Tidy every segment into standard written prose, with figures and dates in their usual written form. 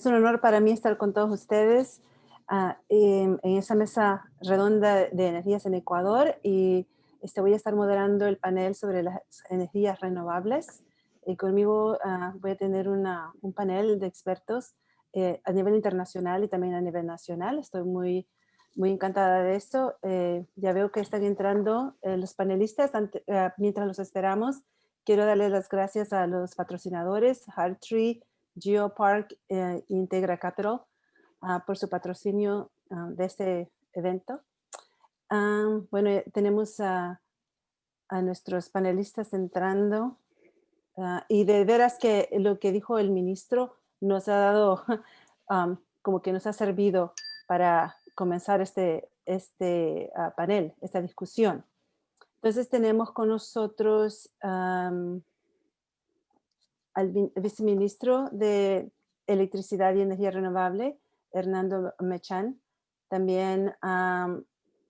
un honor para mí estar con todos ustedes en esa mesa redonda de energías en Ecuador y voy a estar moderando el panel sobre las energías renovables. Y conmigo voy a tener un panel de expertos a nivel internacional y también a nivel nacional. Estoy muy encantada de esto. Ya veo que están entrando los panelistas. Mientras los esperamos, quiero darles las gracias a los patrocinadores, Hartree, Geopark, Integra Capital, por su patrocinio de este evento. Bueno, tenemos a nuestros panelistas entrando y de veras que lo que dijo el ministro nos ha dado, como que nos ha servido para comenzar este panel, esta discusión. Entonces tenemos con nosotros al viceministro de Electricidad y Energía Renovable, Hernando Mechán, también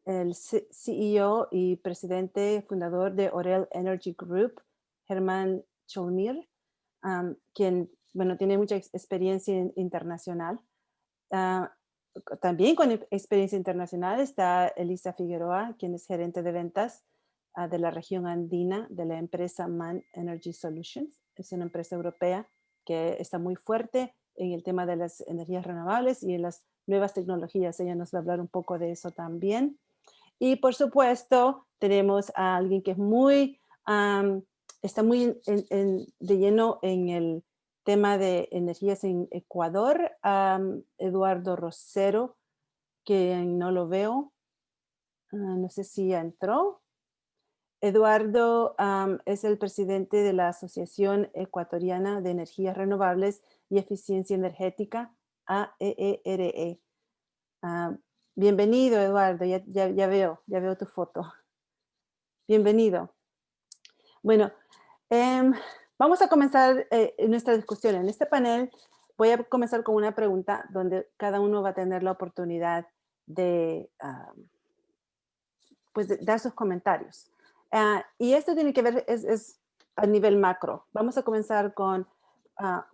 el CEO y presidente fundador de Orel Energy Group, Germán Cholmir, quien, bueno, tiene mucha experiencia internacional. También con experiencia internacional está Elisa Figueroa, quien es gerente de ventas de la región andina de la empresa MAN Energy Solutions. Es una empresa europea que está muy fuerte en el tema de las energías renovables y en las nuevas tecnologías. Ella nos va a hablar un poco de eso también. Y por supuesto, tenemos a alguien que es está muy de lleno en el tema de energías en Ecuador, Eduardo Rosero, que no lo veo. No sé si ya entró. Eduardo es el presidente de la Asociación Ecuatoriana de Energías Renovables y Eficiencia Energética, AEERE. Bienvenido, Eduardo, ya veo tu foto. Bienvenido. Bueno, vamos a comenzar nuestra discusión. En este panel voy a comenzar con una pregunta donde cada uno va a tener la oportunidad de, pues de dar sus comentarios. Y esto tiene que ver, es a nivel macro. Vamos a comenzar con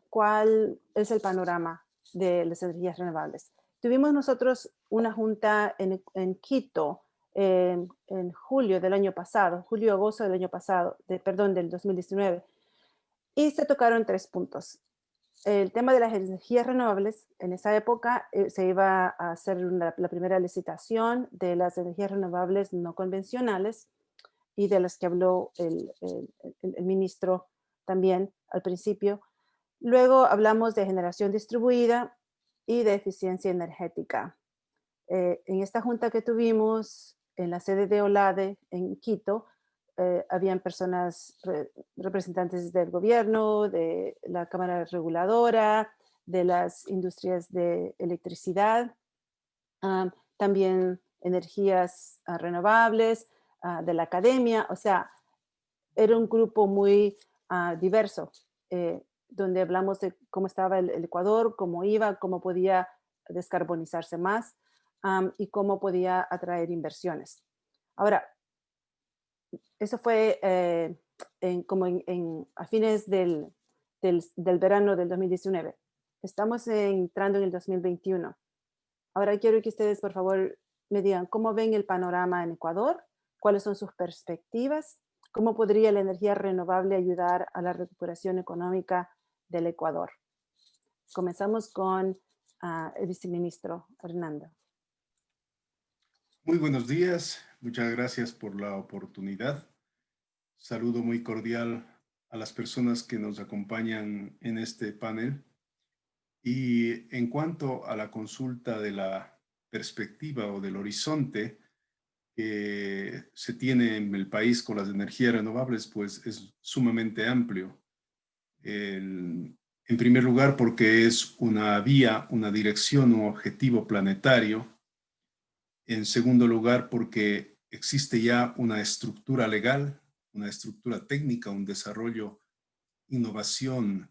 cuál es el panorama de las energías renovables. Tuvimos nosotros una junta en Quito en julio del año pasado, julio-agosto del año pasado, del 2019, y se tocaron 3 puntos. El tema de las energías renovables, en esa época se iba a hacer la primera licitación de las energías renovables no convencionales y de las que habló el ministro también al principio. Luego hablamos de generación distribuida y de eficiencia energética. En esta junta que tuvimos en la sede de OLADE en Quito, habían personas, representantes del gobierno, de la Cámara Reguladora, de las industrias de electricidad, también energías renovables, de la academia. O sea, era un grupo muy diverso, donde hablamos de cómo estaba el Ecuador, cómo iba, cómo podía descarbonizarse más y cómo podía atraer inversiones. Ahora, eso fue a fines del verano del 2019. Estamos entrando en el 2021. Ahora quiero que ustedes, por favor, me digan cómo ven el panorama en Ecuador, cuáles son sus perspectivas, cómo podría la energía renovable ayudar a la recuperación económica del Ecuador. Comenzamos con el viceministro Hernando. Muy buenos días, muchas gracias por la oportunidad. Saludo muy cordial a las personas que nos acompañan en este panel. Y en cuanto a la consulta de la perspectiva o del horizonte que se tiene en el país con las energías renovables, pues es sumamente amplio. En primer lugar, porque es una vía, una dirección, un objetivo planetario. En segundo lugar, porque existe ya una estructura legal, una estructura técnica, un desarrollo, innovación,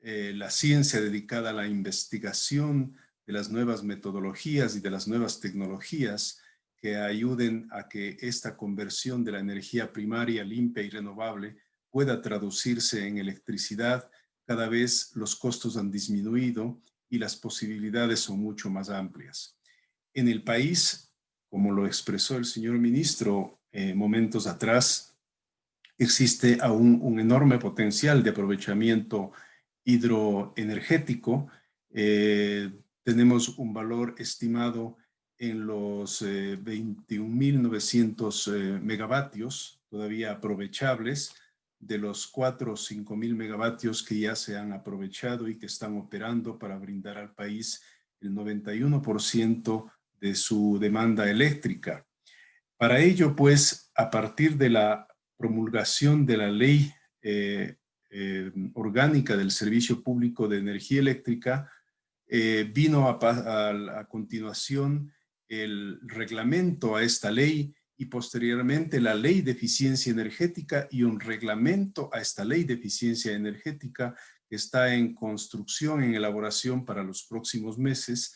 la ciencia dedicada a la investigación de las nuevas metodologías y de las nuevas tecnologías que ayuden a que esta conversión de la energía primaria limpia y renovable pueda traducirse en electricidad. Cada vez los costos han disminuido y las posibilidades son mucho más amplias. En el país, como lo expresó el señor ministro momentos atrás, existe aún un enorme potencial de aprovechamiento hidroenergético. Tenemos un valor estimado en los 21.900 megavatios todavía aprovechables, de los 4 o 5.000 megavatios que ya se han aprovechado y que están operando para brindar al país el 91% de su demanda eléctrica. Para ello, pues, a partir de la promulgación de la ley orgánica del Servicio Público de Energía Eléctrica, vino a continuación el reglamento a esta ley y posteriormente la ley de eficiencia energética y un reglamento a esta ley de eficiencia energética que está en construcción, en elaboración para los próximos meses,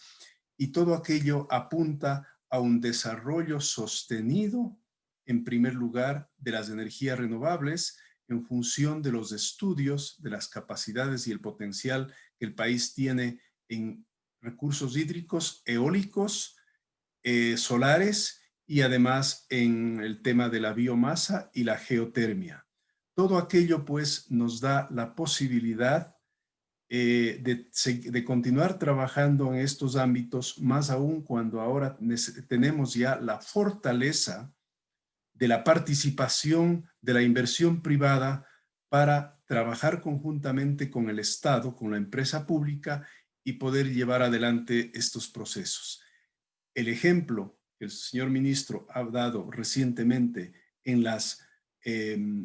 y todo aquello apunta a un desarrollo sostenido, en primer lugar, de las energías renovables en función de los estudios, de las capacidades y el potencial que el país tiene en recursos hídricos, eólicos, solares y además en el tema de la biomasa y la geotermia. Todo aquello pues nos da la posibilidad de continuar trabajando en estos ámbitos, más aún cuando ahora tenemos ya la fortaleza de la participación de la inversión privada para trabajar conjuntamente con el Estado, con la empresa pública y poder llevar adelante estos procesos. El ejemplo que el señor ministro ha dado recientemente en las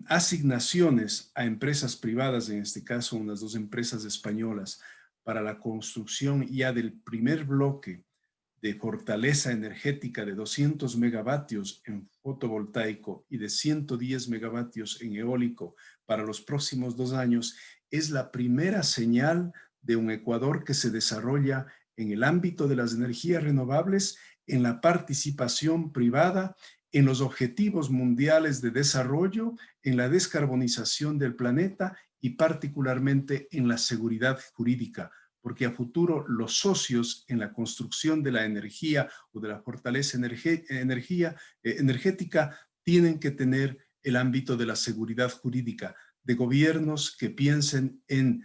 asignaciones a empresas privadas, en este caso unas 2 empresas españolas, para la construcción ya del primer bloque de fortaleza energética de 200 megavatios en fotovoltaico y de 110 megavatios en eólico para los próximos 2 años, es la primera señal de un Ecuador que se desarrolla en el ámbito de las energías renovables, en la participación privada, en los objetivos mundiales de desarrollo, en la descarbonización del planeta y particularmente en la seguridad jurídica, porque a futuro los socios en la construcción de la energía o de la fortaleza energética tienen que tener el ámbito de la seguridad jurídica, de gobiernos que piensen en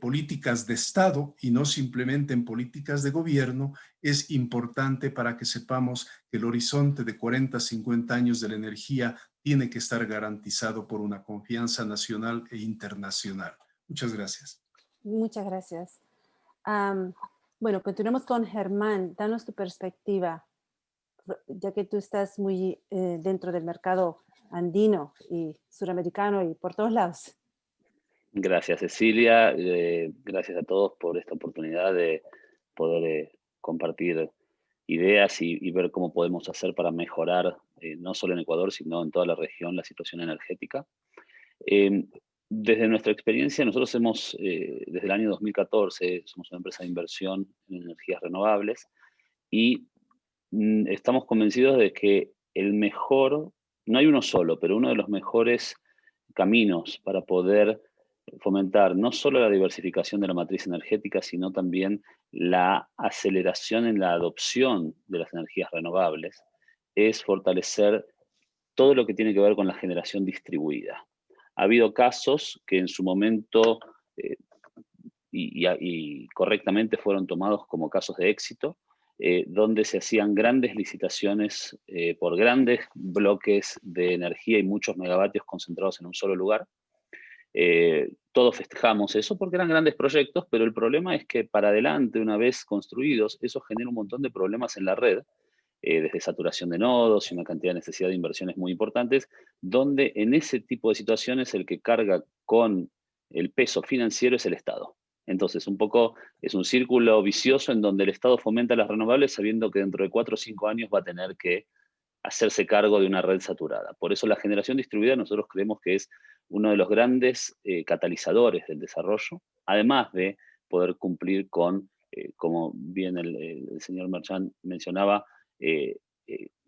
políticas de Estado y no simplemente en políticas de gobierno. Es importante para que sepamos que el horizonte de 40, 50 años de la energía tiene que estar garantizado por una confianza nacional e internacional. Muchas gracias. Muchas gracias. Bueno, continuemos con Germán. Danos tu perspectiva, ya que tú estás muy dentro del mercado andino y suramericano y por todos lados. Gracias, Cecilia. Gracias a todos por esta oportunidad de poder compartir ideas y ver cómo podemos hacer para mejorar, no solo en Ecuador, sino en toda la región, la situación energética. Desde nuestra experiencia, nosotros hemos, desde el año 2014, somos una empresa de inversión en energías renovables y estamos convencidos de que el mejor, no hay uno solo, pero uno de los mejores caminos para poder fomentar no solo la diversificación de la matriz energética, sino también la aceleración en la adopción de las energías renovables, es fortalecer todo lo que tiene que ver con la generación distribuida. Ha habido casos que en su momento y correctamente fueron tomados como casos de éxito, donde se hacían grandes licitaciones por grandes bloques de energía y muchos megavatios concentrados en un solo lugar. Todos festejamos eso porque eran grandes proyectos, pero el problema es que para adelante, una vez construidos, eso genera un montón de problemas en la red, desde saturación de nodos y una cantidad de necesidad de inversiones muy importantes, donde en ese tipo de situaciones el que carga con el peso financiero es el Estado. Entonces, un poco es un círculo vicioso en donde el Estado fomenta las renovables sabiendo que dentro de 4 o 5 años va a tener que hacerse cargo de una red saturada. Por eso la generación distribuida nosotros creemos que es uno de los grandes catalizadores del desarrollo, además de poder cumplir con, como bien el señor Merchant mencionaba,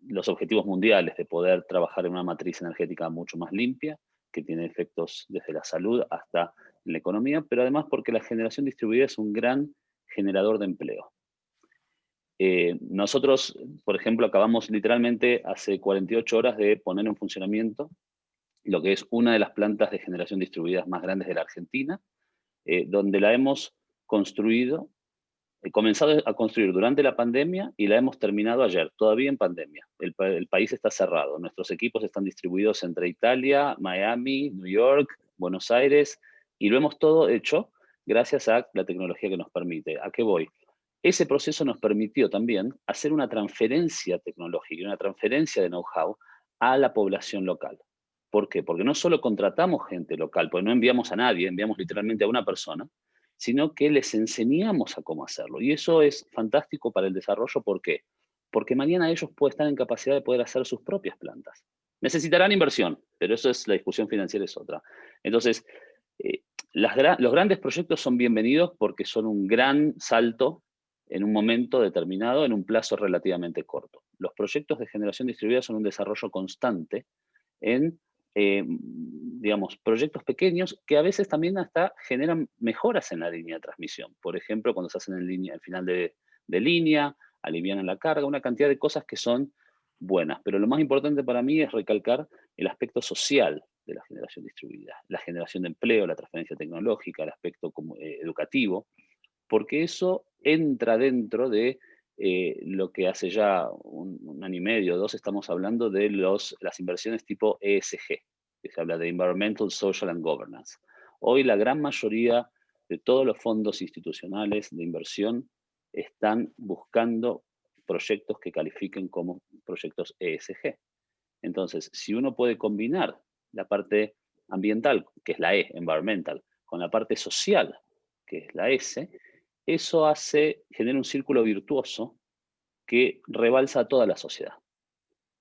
los objetivos mundiales de poder trabajar en una matriz energética mucho más limpia, que tiene efectos desde la salud hasta en la economía, pero además porque la generación distribuida es un gran generador de empleo. Nosotros, por ejemplo, acabamos literalmente hace 48 horas de poner en funcionamiento lo que es una de las plantas de generación distribuida más grandes de la Argentina, donde la hemos construido, comenzado a construir durante la pandemia y la hemos terminado ayer, todavía en pandemia. El país está cerrado, nuestros equipos están distribuidos entre Italia, Miami, New York, Buenos Aires, y lo hemos todo hecho gracias a la tecnología que nos permite. ¿A qué voy? Ese proceso nos permitió también hacer una transferencia tecnológica y una transferencia de know-how a la población local. ¿Por qué? Porque no solo contratamos gente local, pues no enviamos a nadie, enviamos literalmente a una persona, sino que les enseñamos a cómo hacerlo. Y eso es fantástico para el desarrollo. ¿Por qué? Porque mañana ellos pueden estar en capacidad de poder hacer sus propias plantas. Necesitarán inversión, pero eso es, la discusión financiera es otra. Entonces, los grandes proyectos son bienvenidos porque son un gran salto en un momento determinado, en un plazo relativamente corto. Los proyectos de generación distribuida son un desarrollo constante en, digamos, proyectos pequeños que a veces también hasta generan mejoras en la línea de transmisión. Por ejemplo, cuando se hacen en línea, al final de línea, alivianan la carga, una cantidad de cosas que son buenas. Pero lo más importante para mí es recalcar el aspecto social de la generación distribuida, la generación de empleo, la transferencia tecnológica, el aspecto educativo, porque eso entra dentro de lo que hace ya un año y medio, 2, estamos hablando de las inversiones tipo ESG, que se habla de Environmental, Social and Governance. Hoy la gran mayoría de todos los fondos institucionales de inversión están buscando proyectos que califiquen como proyectos ESG. Entonces, si uno puede combinar la parte ambiental, que es la E, environmental, con la parte social, que es la S, eso genera un círculo virtuoso que rebalsa a toda la sociedad.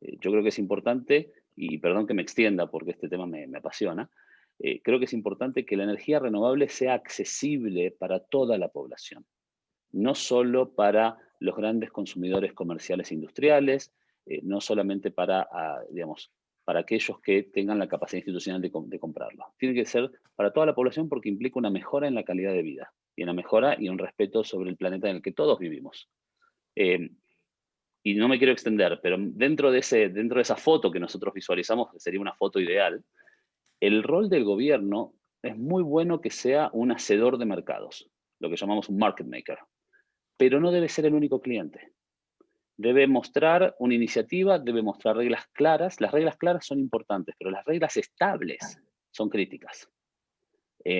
Yo creo que es importante, y perdón que me extienda porque este tema me apasiona, creo que es importante que la energía renovable sea accesible para toda la población, no solo para los grandes consumidores comerciales e industriales, no solamente para, digamos, para aquellos que tengan la capacidad institucional de comprarlo. Tiene que ser para toda la población porque implica una mejora en la calidad de vida y en la mejora y un respeto sobre el planeta en el que todos vivimos. Y no me quiero extender, pero dentro de esa foto que nosotros visualizamos, que sería una foto ideal, el rol del gobierno es muy bueno que sea un hacedor de mercados, lo que llamamos un market maker, pero no debe ser el único cliente. Debe mostrar una iniciativa, debe mostrar reglas claras. Las reglas claras son importantes, pero las reglas estables son críticas.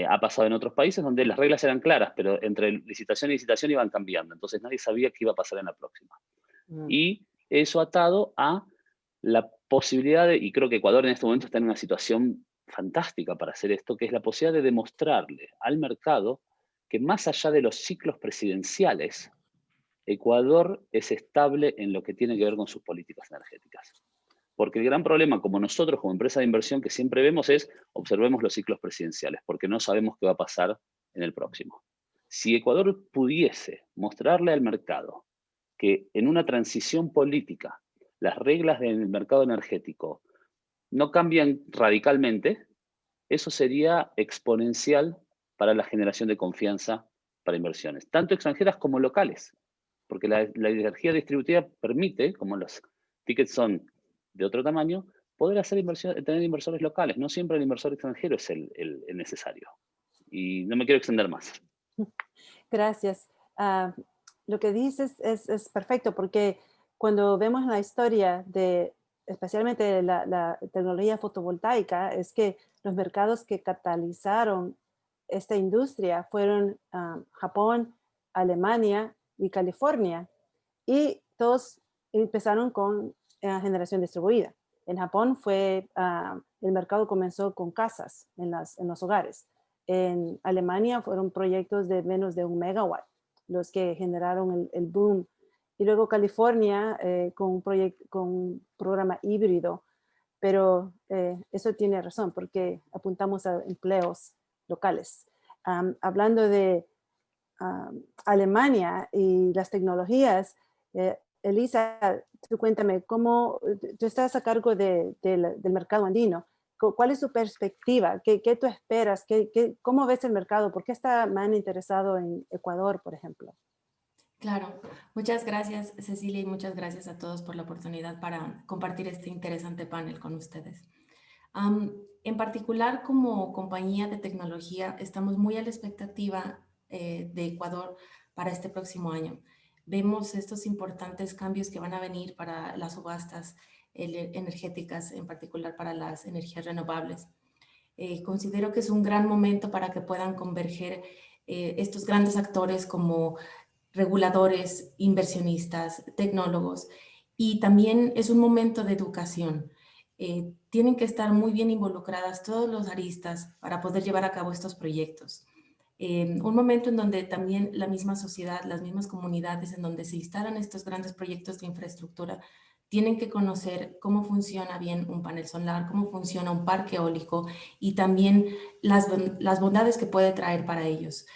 Ha pasado en otros países donde las reglas eran claras, pero entre licitación y licitación iban cambiando. Entonces nadie sabía qué iba a pasar en la próxima. Y eso atado a la posibilidad y creo que Ecuador en este momento está en una situación fantástica para hacer esto, que es la posibilidad de demostrarle al mercado que más allá de los ciclos presidenciales, Ecuador es estable en lo que tiene que ver con sus políticas energéticas. Porque el gran problema, como nosotros, como empresa de inversión, que siempre vemos es, observemos los ciclos presidenciales, porque no sabemos qué va a pasar en el próximo. Si Ecuador pudiese mostrarle al mercado que en una transición política las reglas del mercado energético no cambian radicalmente, eso sería exponencial para la generación de confianza para inversiones, tanto extranjeras como locales. Porque la energía distributiva permite, como los tickets son de otro tamaño, poder tener inversores locales. No siempre el inversor extranjero es el necesario. Y no me quiero extender más. Gracias. Lo que dices es perfecto porque cuando vemos la historia de especialmente la tecnología fotovoltaica, es que los mercados que catalizaron esta industria fueron Japón, Alemania y California. Y todos empezaron con generación distribuida. En Japón el mercado comenzó con casas en los hogares. En Alemania fueron proyectos de menos de 1 megawatt los que generaron el boom. Y luego California con un programa híbrido. Pero eso tiene razón porque apuntamos a empleos locales. Hablando de Alemania y las tecnologías, Elisa, tú cuéntame, tú estás a cargo del mercado andino. ¿Cuál es su perspectiva? ¿Qué tú esperas? ¿Cómo ves el mercado? ¿Por qué está man interesado en Ecuador, por ejemplo? Claro, muchas gracias Cecilia y muchas gracias a todos por la oportunidad para compartir este interesante panel con ustedes. En particular, como compañía de tecnología, estamos muy a la expectativa de Ecuador para este próximo año. Vemos estos importantes cambios que van a venir para las subastas energéticas, en particular para las energías renovables. Considero que es un gran momento para que puedan converger estos grandes actores como reguladores, inversionistas, tecnólogos, y también es un momento de educación. Tienen que estar muy bien involucradas todos los aristas para poder llevar a cabo estos proyectos. Un momento en donde también la misma sociedad, las mismas comunidades en donde se instalan estos grandes proyectos de infraestructura, tienen que conocer cómo funciona bien un panel solar, cómo funciona un parque eólico y también las bondades que puede traer para ellos.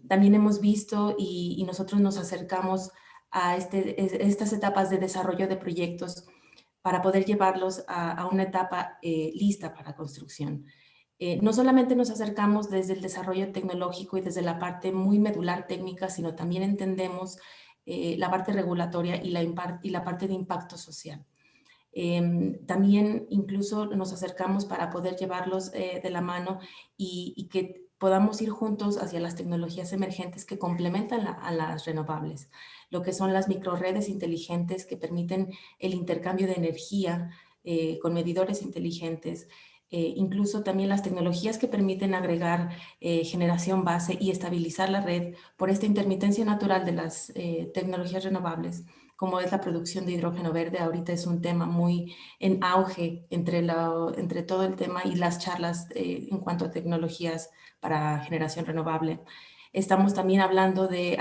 También hemos visto y nosotros nos acercamos a estas etapas de desarrollo de proyectos para poder llevarlos a una etapa lista para construcción. No solamente nos acercamos desde el desarrollo tecnológico y desde la parte muy medular técnica, sino también entendemos la parte regulatoria y la parte de impacto social. También incluso nos acercamos para poder llevarlos de la mano y que podamos ir juntos hacia las tecnologías emergentes que complementan a las renovables, lo que son las microredes inteligentes que permiten el intercambio de energía con medidores inteligentes, incluso también las tecnologías que permiten agregar generación base y estabilizar la red por esta intermitencia natural de las tecnologías renovables, como es la producción de hidrógeno verde. Ahorita es un tema muy en auge entre todo el tema y las charlas en cuanto a tecnologías para generación renovable. Estamos también hablando de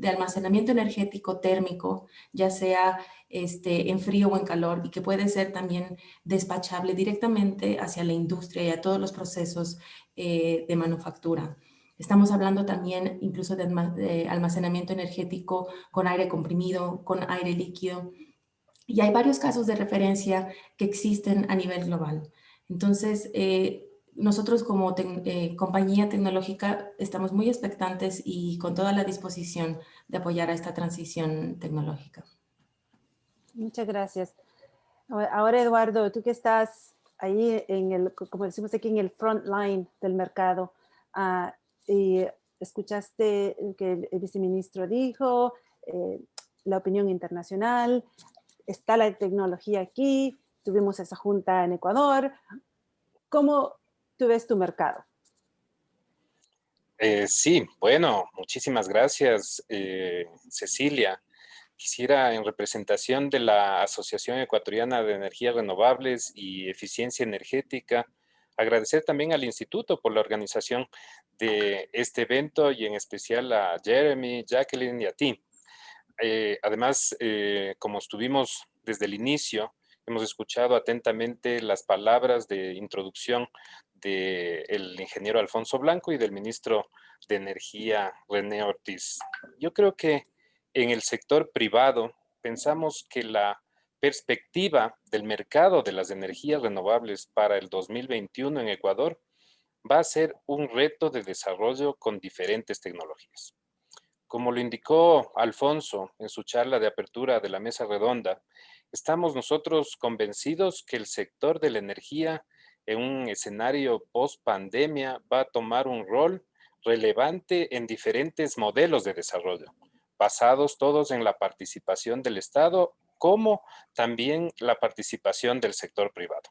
almacenamiento energético térmico, ya sea en frío o en calor, y que puede ser también despachable directamente hacia la industria y a todos los procesos de manufactura. Estamos hablando también incluso de almacenamiento energético con aire comprimido, con aire líquido. Y hay varios casos de referencia que existen a nivel global. Entonces, nosotros como compañía tecnológica estamos muy expectantes y con toda la disposición de apoyar a esta transición tecnológica. Muchas gracias. Ahora, Eduardo, tú que estás ahí como decimos aquí, en el front line del mercado, y escuchaste que el viceministro dijo, la opinión internacional, está la tecnología aquí, tuvimos esa junta en Ecuador. ¿Cómo tú ves tu mercado? Sí, bueno, muchísimas gracias, Cecilia. Quisiera, en representación de la Asociación Ecuatoriana de Energías Renovables y Eficiencia Energética, agradecer también al Instituto por la organización de este evento y en especial a Jeremy, Jacqueline y a ti. Además, como estuvimos desde el inicio, hemos escuchado atentamente las palabras de introducción del ingeniero Alfonso Blanco y del ministro de Energía, René Ortiz. Yo creo que en el sector privado pensamos que la perspectiva del mercado de las energías renovables para el 2021 en Ecuador va a ser un reto de desarrollo con diferentes tecnologías. Como lo indicó Alfonso en su charla de apertura de la mesa redonda, estamos nosotros convencidos que el sector de la energía en un escenario post-pandemia va a tomar un rol relevante en diferentes modelos de desarrollo, basados todos en la participación del Estado, como también la participación del sector privado.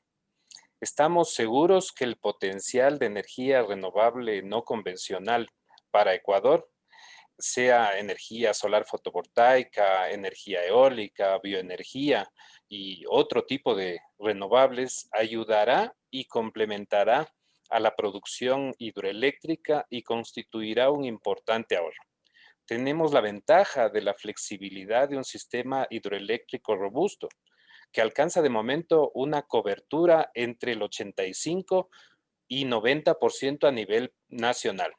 Estamos seguros que el potencial de energía renovable no convencional para Ecuador, sea energía solar fotovoltaica, energía eólica, bioenergía y otro tipo de renovables, ayudará y complementará a la producción hidroeléctrica y constituirá un importante ahorro. Tenemos la ventaja de la flexibilidad de un sistema hidroeléctrico robusto, que alcanza de momento una cobertura entre el 85 y 90% a nivel nacional.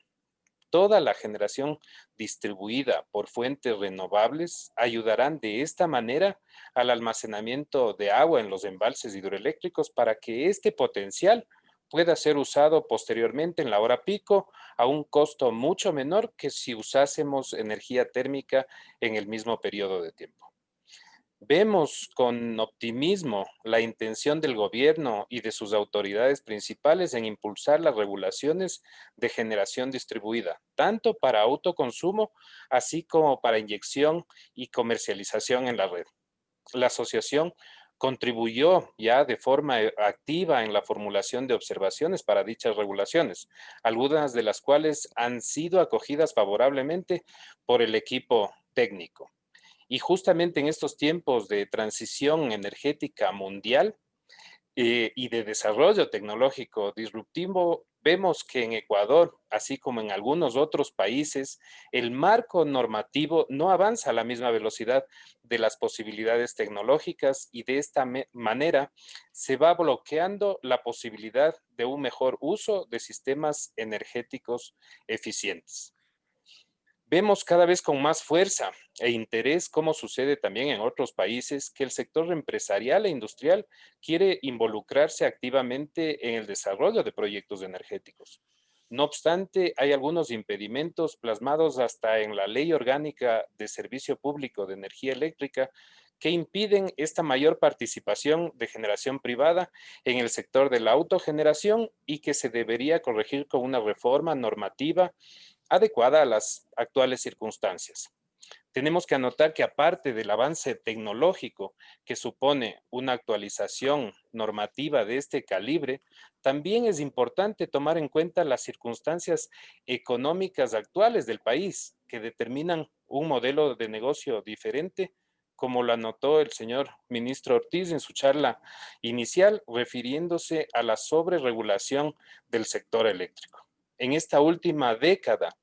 toda la generación distribuida por fuentes renovables ayudarán de esta manera al almacenamiento de agua en los embalses hidroeléctricos para que este potencial pueda ser usado posteriormente en la hora pico a un costo mucho menor que si usásemos energía térmica en el mismo periodo de tiempo. Vemos con optimismo la intención del gobierno y de sus autoridades principales en impulsar las regulaciones de generación distribuida, tanto para autoconsumo, así como para inyección y comercialización en la red. La asociación contribuyó ya de forma activa en la formulación de observaciones para dichas regulaciones, algunas de las cuales han sido acogidas favorablemente por el equipo técnico. Y justamente en estos tiempos de transición energética mundial y de desarrollo tecnológico disruptivo, vemos que en Ecuador, así como en algunos otros países, el marco normativo no avanza a la misma velocidad de las posibilidades tecnológicas y de esta manera se va bloqueando la posibilidad de un mejor uso de sistemas energéticos eficientes. Vemos cada vez con más fuerza e interés, como sucede también en otros países, que el sector empresarial e industrial quiere involucrarse activamente en el desarrollo de proyectos energéticos. No obstante, hay algunos impedimentos plasmados hasta en la Ley Orgánica de Servicio Público de Energía Eléctrica que impiden esta mayor participación de generación privada en el sector de la autogeneración y que se debería corregir con una reforma normativa adecuada a las actuales circunstancias. Tenemos que anotar que aparte del avance tecnológico que supone una actualización normativa de este calibre, también es importante tomar en cuenta las circunstancias económicas actuales del país que determinan un modelo de negocio diferente, como lo anotó el señor ministro Ortiz en su charla inicial, refiriéndose a la sobreregulación del sector eléctrico. En esta última década,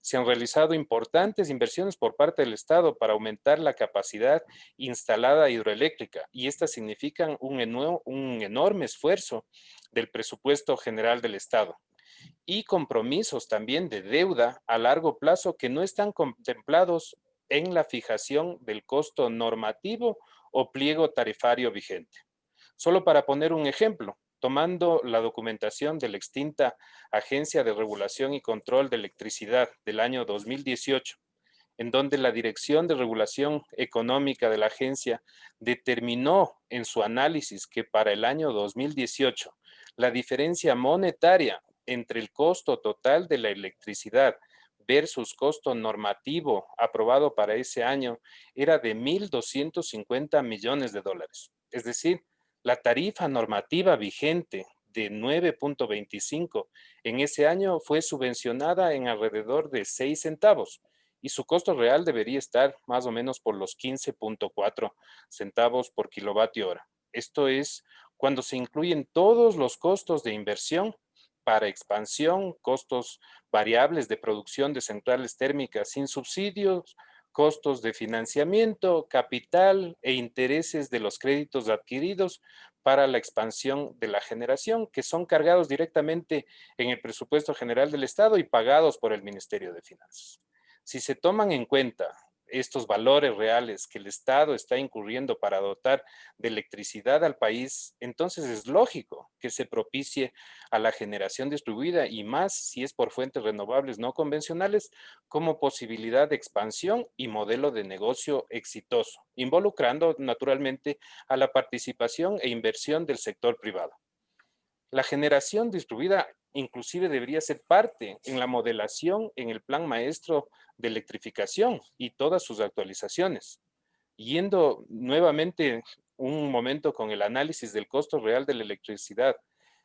se han realizado importantes inversiones por parte del Estado para aumentar la capacidad instalada hidroeléctrica y estas significan un enorme esfuerzo del presupuesto general del Estado y compromisos también de deuda a largo plazo que no están contemplados en la fijación del costo normativo o pliego tarifario vigente. Solo para poner un ejemplo, tomando la documentación de la extinta Agencia de Regulación y Control de Electricidad del año 2018, en donde la Dirección de Regulación Económica de la agencia determinó en su análisis que para el año 2018 la diferencia monetaria entre el costo total de la electricidad versus costo normativo aprobado para ese año era de 1.250 millones de dólares. Es decir, la tarifa normativa vigente de 9.25 en ese año fue subvencionada en alrededor de 6 centavos y su costo real debería estar más o menos por los 15.4 centavos por kilovatio hora. Esto es cuando se incluyen todos los costos de inversión para expansión, costos variables de producción de centrales térmicas sin subsidios, costos de financiamiento, capital e intereses de los créditos adquiridos para la expansión de la generación, que son cargados directamente en el presupuesto general del Estado y pagados por el Ministerio de Finanzas. Si se toman en cuenta estos valores reales que el Estado está incurriendo para dotar de electricidad al país, entonces es lógico que se propicie a la generación distribuida y más si es por fuentes renovables no convencionales como posibilidad de expansión y modelo de negocio exitoso, involucrando naturalmente a la participación e inversión del sector privado. La generación distribuida inclusive debería ser parte en la modelación en el plan maestro de electrificación y todas sus actualizaciones. Yendo nuevamente un momento con el análisis del costo real de la electricidad,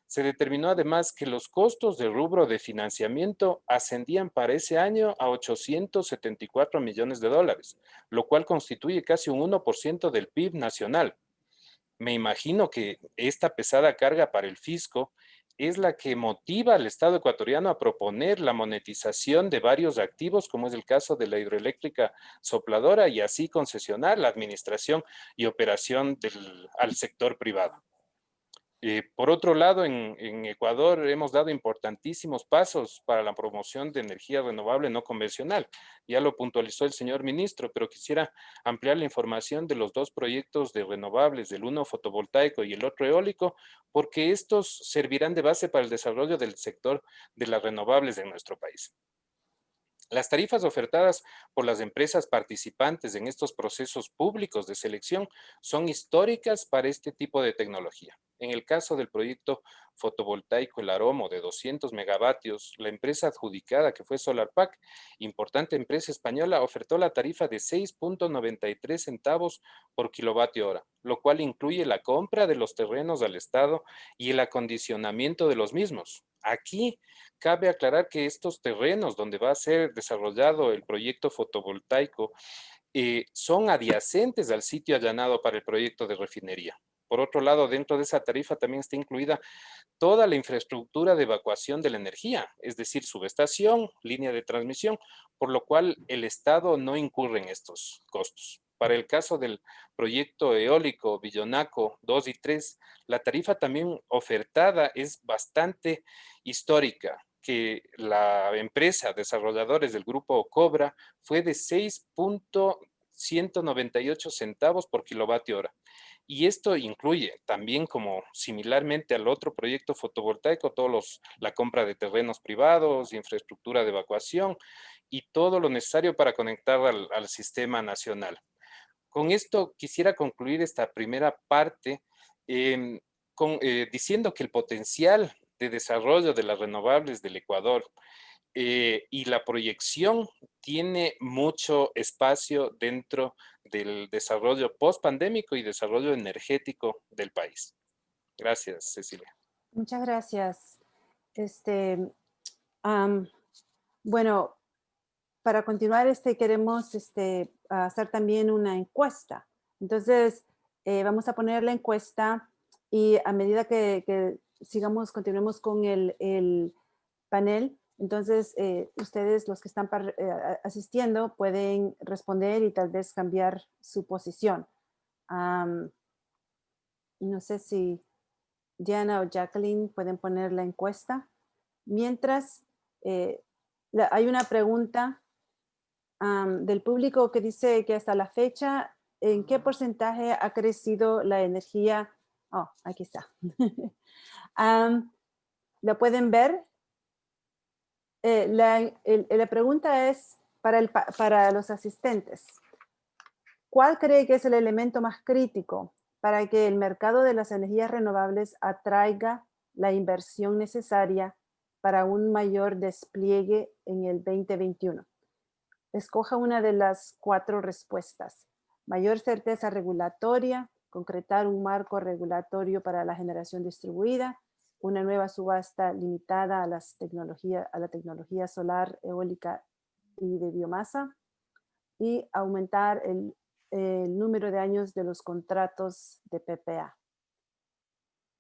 se determinó además que los costos de rubro de financiamiento ascendían para ese año a 874 millones de dólares, lo cual constituye casi un 1% del PIB nacional. Me imagino que esta pesada carga para el fisco es la que motiva al Estado ecuatoriano a proponer la monetización de varios activos, como es el caso de la hidroeléctrica sopladora, y así concesionar la administración y operación al sector privado. Por otro lado, en Ecuador hemos dado importantísimos pasos para la promoción de energía renovable no convencional. Ya lo puntualizó el señor ministro, pero quisiera ampliar la información de los dos proyectos de renovables, del uno fotovoltaico y el otro eólico, porque estos servirán de base para el desarrollo del sector de las renovables en nuestro país. Las tarifas ofertadas por las empresas participantes en estos procesos públicos de selección son históricas para este tipo de tecnología. En el caso del proyecto fotovoltaico El Aromo de 200 megavatios, la empresa adjudicada, que fue SolarPack, importante empresa española, ofertó la tarifa de 6.93 centavos por kilovatio hora, lo cual incluye la compra de los terrenos al Estado y el acondicionamiento de los mismos. Aquí cabe aclarar que estos terrenos donde va a ser desarrollado el proyecto fotovoltaico son adyacentes al sitio allanado para el proyecto de refinería. Por otro lado, dentro de esa tarifa también está incluida toda la infraestructura de evacuación de la energía, es decir, subestación, línea de transmisión, por lo cual el Estado no incurre en estos costos. Para el caso del proyecto eólico Villonaco 2 y 3, la tarifa también ofertada es bastante histórica, que la empresa desarrolladores del grupo Cobra fue de 6.198 centavos por kilovatio hora. Y esto incluye también, como similarmente al otro proyecto fotovoltaico, la compra de terrenos privados, infraestructura de evacuación y todo lo necesario para conectar al sistema nacional. Con esto quisiera concluir esta primera parte diciendo que el potencial de desarrollo de las renovables del Ecuador y la proyección tiene mucho espacio dentro del desarrollo post-pandémico y desarrollo energético del país. Gracias, Cecilia. Muchas gracias. Bueno, para continuar, queremos hacer también una encuesta. Entonces, vamos a poner la encuesta y a medida que continuemos con el panel, entonces ustedes, los que están asistiendo, pueden responder y tal vez cambiar su posición. No sé si Diana o Jacqueline pueden poner la encuesta. Mientras, hay una pregunta del público que dice que hasta la fecha, ¿en qué porcentaje ha crecido la energía? Oh, aquí está. ¿La pueden ver? La pregunta es para los asistentes. ¿Cuál cree que es el elemento más crítico para que el mercado de las energías renovables atraiga la inversión necesaria para un mayor despliegue en el 2021? Escoja una de las 4 respuestas. Mayor certeza regulatoria, concretar un marco regulatorio para la generación distribuida, una nueva subasta limitada a la tecnología solar, eólica y de biomasa, y aumentar el número de años de los contratos de PPA.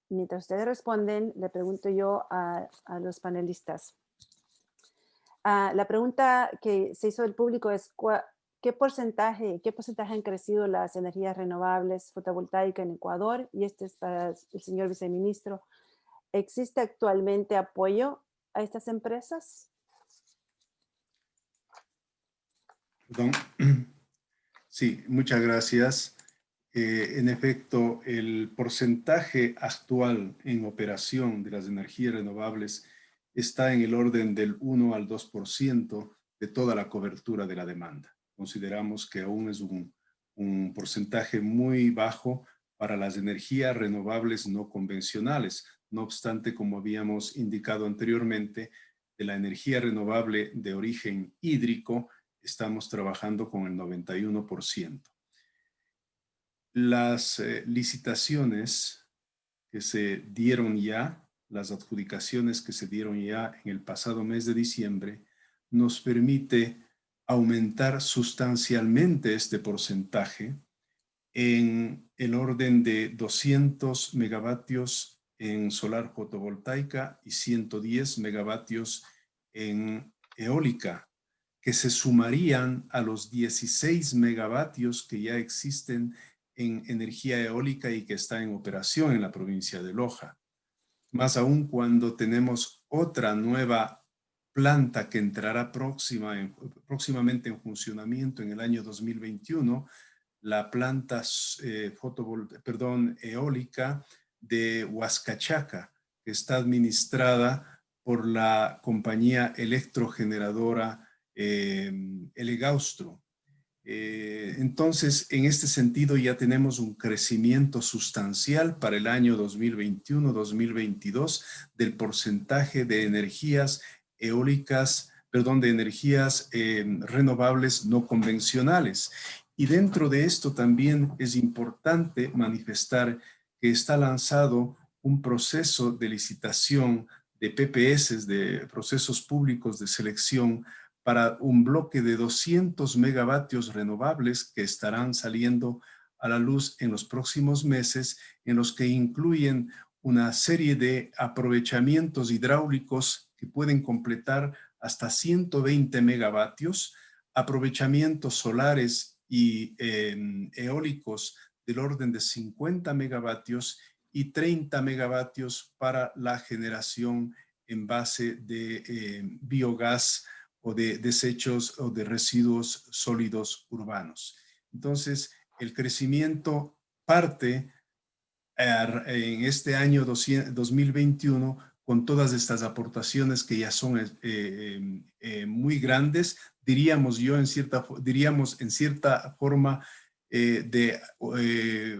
Mientras ustedes responden, le pregunto yo a los panelistas. La pregunta que se hizo del público es ¿qué porcentaje han crecido las energías renovables fotovoltaicas en Ecuador? Y este es para el señor viceministro. ¿Existe actualmente apoyo a estas empresas? Perdón. Sí, muchas gracias. En efecto, el porcentaje actual en operación de las energías renovables está en el orden del 1 al 2% de toda la cobertura de la demanda. Consideramos que aún es un porcentaje muy bajo para las energías renovables no convencionales. No obstante, como habíamos indicado anteriormente, de la energía renovable de origen hídrico, estamos trabajando con el 91%. Las licitaciones que se dieron ya, las adjudicaciones que se dieron ya en el pasado mes de diciembre, nos permite aumentar sustancialmente este porcentaje en el orden de 200 megavatios en solar fotovoltaica y 110 megavatios en eólica, que se sumarían a los 16 megavatios que ya existen en energía eólica y que está en operación en la provincia de Loja. Más aún cuando tenemos otra nueva planta que entrará próximamente en funcionamiento en el año 2021, la planta eólica de Huascachaca, que está administrada por la compañía electrogeneradora Elegaustro. Entonces, en este sentido, ya tenemos un crecimiento sustancial para el año 2021-2022 del porcentaje de energías eólicas, de energías renovables no convencionales. Y dentro de esto también es importante manifestar que está lanzado un proceso de licitación de PPS, de procesos públicos de selección, para un bloque de 200 megavatios renovables que estarán saliendo a la luz en los próximos meses, en los que incluyen una serie de aprovechamientos hidráulicos que pueden completar hasta 120 megavatios, aprovechamientos solares y eólicos del orden de 50 megavatios y 30 megavatios para la generación en base de biogás o de desechos o de residuos sólidos urbanos. Entonces, el crecimiento parte en este año 2021 con todas estas aportaciones que ya son muy grandes, diríamos en cierta forma de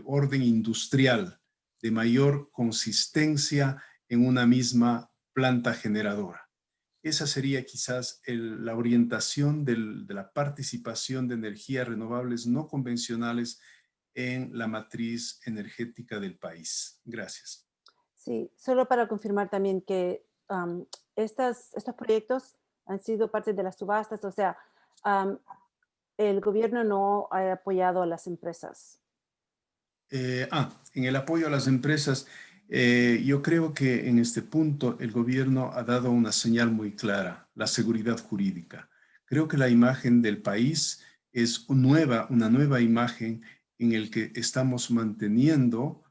orden industrial, de mayor consistencia en una misma planta generadora. Esa sería quizás la orientación de la participación de energías renovables no convencionales en la matriz energética del país. Gracias. Sí, solo para confirmar también que estos proyectos han sido parte de las subastas, o sea, el gobierno no ha apoyado a las empresas. En el apoyo a las empresas, yo creo que en este punto el gobierno ha dado una señal muy clara, la seguridad jurídica. Creo que la imagen del país es una nueva imagen en el que estamos manteniendo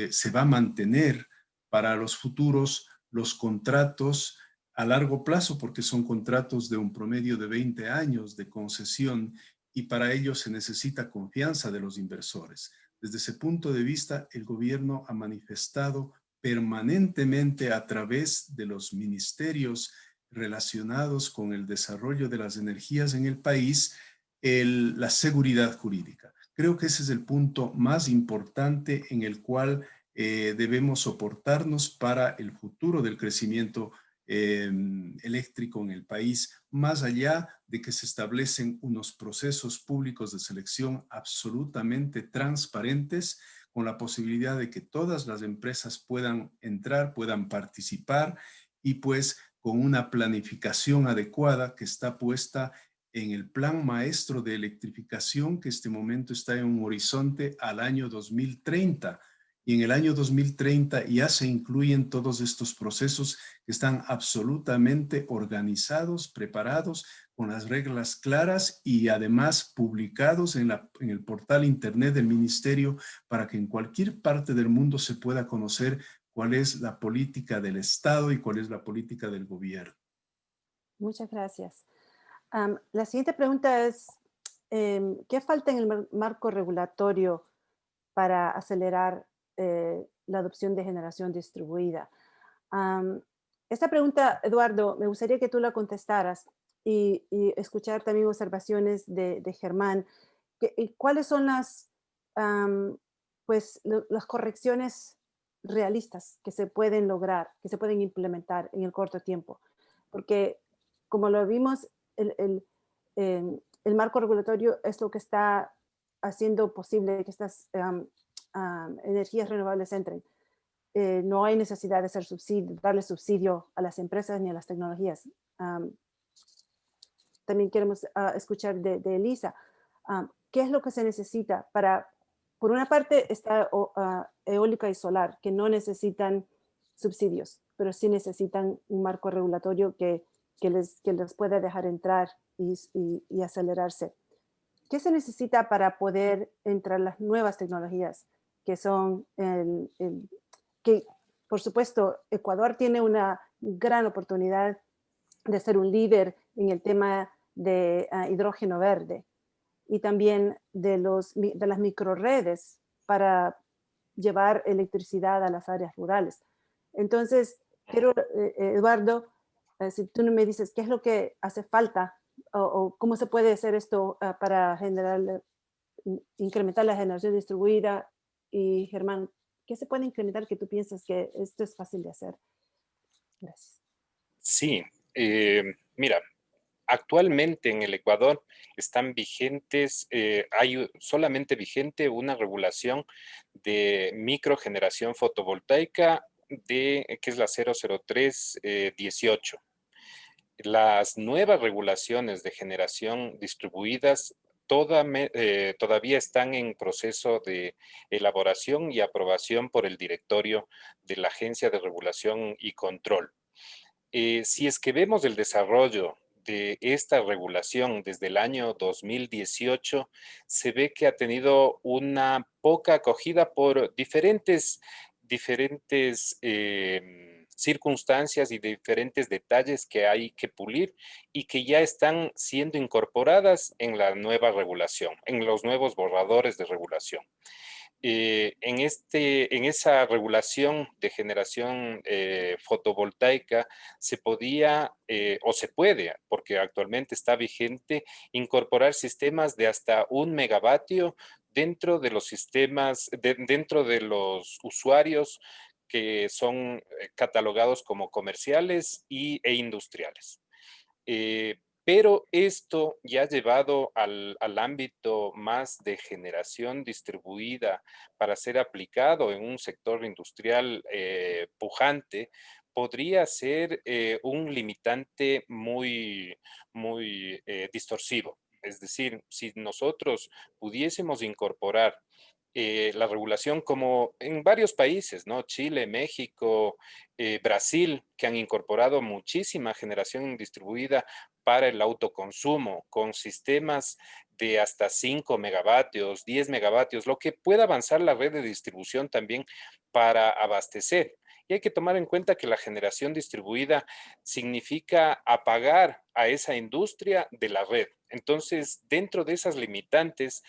se va a mantener para los futuros los contratos a largo plazo, porque son contratos de un promedio de 20 años de concesión y para ello se necesita confianza de los inversores. Desde ese punto de vista, el gobierno ha manifestado permanentemente a través de los ministerios relacionados con el desarrollo de las energías en el país, la seguridad jurídica. Creo que ese es el punto más importante en el cual debemos soportarnos para el futuro del crecimiento eléctrico en el país, más allá de que se establecen unos procesos públicos de selección absolutamente transparentes, con la posibilidad de que todas las empresas puedan entrar, puedan participar y pues con una planificación adecuada que está puesta en el plan maestro de electrificación que este momento está en un horizonte al año 2030. Y en el año 2030 ya se incluyen todos estos procesos que están absolutamente organizados, preparados, con las reglas claras y además publicados en el portal internet del ministerio para que en cualquier parte del mundo se pueda conocer cuál es la política del Estado y cuál es la política del gobierno. Muchas gracias. La siguiente pregunta es, ¿qué falta en el marco regulatorio para acelerar la adopción de generación distribuida? Esta pregunta, Eduardo, me gustaría que tú la contestaras y escuchar también observaciones de Germán. ¿Cuáles son las correcciones realistas que se pueden lograr, que se pueden implementar en el corto tiempo? Porque, como lo vimos, el marco regulatorio es lo que está haciendo posible que estas energías renovables entren. No hay necesidad de darle subsidio a las empresas ni a las tecnologías. También queremos escuchar de Elisa. ¿Qué es lo que se necesita para, por una parte, está eólica y solar, que no necesitan subsidios, pero sí necesitan un marco regulatorio que les pueda dejar entrar y acelerarse? ¿qué se necesita para poder entrar las nuevas tecnologías que son que, por supuesto, Ecuador tiene una gran oportunidad de ser un líder en el tema de hidrógeno verde y también de las microredes para llevar electricidad a las áreas rurales? Entonces, quiero, Eduardo, si tú me dices qué es lo que hace falta o cómo se puede hacer esto para generar, incrementar la generación distribuida, y Germán, ¿qué se puede incrementar que tú piensas que esto es fácil de hacer? Gracias. Sí, mira, actualmente en el Ecuador están vigentes, hay solamente vigente una regulación de microgeneración fotovoltaica que es la 003-18. Las nuevas regulaciones de generación distribuidas todavía están en proceso de elaboración y aprobación por el directorio de la Agencia de Regulación y Control. Si es que vemos el desarrollo de esta regulación desde el año 2018, se ve que ha tenido una poca acogida por diferentes circunstancias y diferentes detalles que hay que pulir y que ya están siendo incorporadas en la nueva regulación, en los nuevos borradores de regulación. En esa regulación de generación fotovoltaica se podía o se puede, porque actualmente está vigente, incorporar sistemas de hasta 1 megavatio dentro de los sistemas, dentro de los usuarios que son catalogados como comerciales e industriales. Pero esto ya llevado al ámbito más de generación distribuida para ser aplicado en un sector industrial pujante, podría ser un limitante muy distorsivo. Es decir, si nosotros pudiésemos incorporar la regulación como en varios países, ¿no? Chile, México, Brasil, que han incorporado muchísima generación distribuida para el autoconsumo con sistemas de hasta 5 megavatios, 10 megavatios, lo que pueda avanzar la red de distribución también para abastecer. Y hay que tomar en cuenta que la generación distribuida significa apagar a esa industria de la red. Entonces, dentro de esas limitantes,